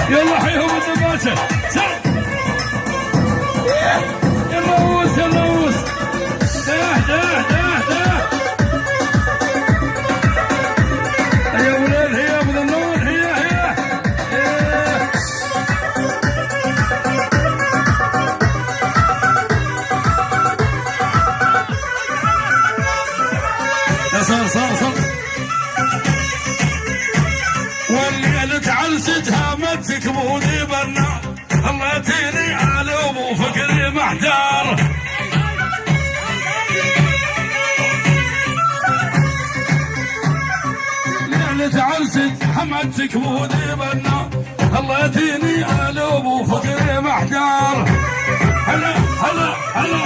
يلا حيهم الدباسة يلوس يلوس داه داه داه داه يا ولاد هي ابو النور هي صار والليل تعلستها متك بودي بالنار خليتيني على ابو فكري محتار ليل تعلست حمدتك بودي بالنار خليتيني على ابو فكري محتار هلا هلا هلا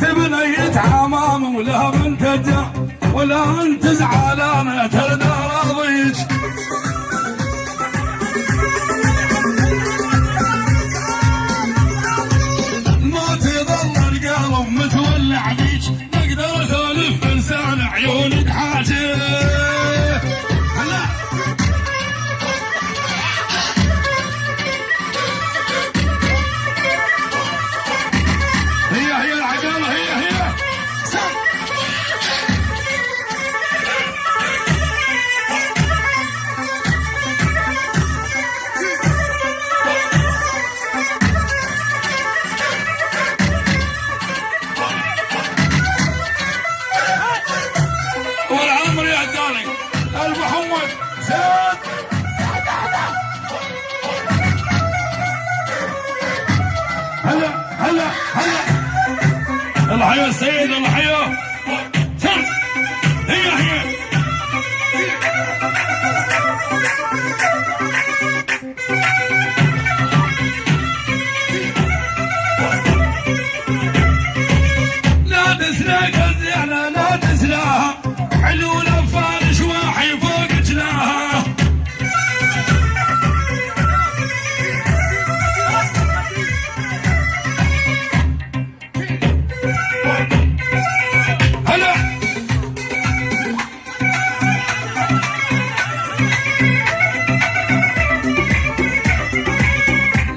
تبنيت عمام ولا بنت الدار ولا انت زعلانه ترى راضيك ما تظل القلب متولع بيك اقدر اسولف بلسان عيونك حاجه هلا هي العقاله هي محمد زاد هلا الحياة السيد الحياة هي لا تسلاك الزينة لا تسلاها حلو الفارش واحي فوق جناها هلا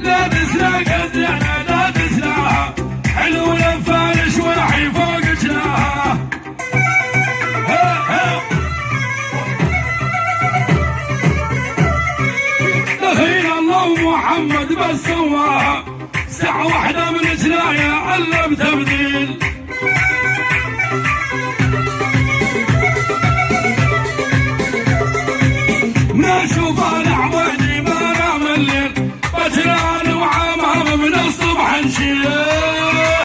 لا تسلاك الزينة لا تسلاها حلو الفارش واحي فوق جناها محمد بس سواها ساعة واحدة من جناية علم تبديل ما اشوف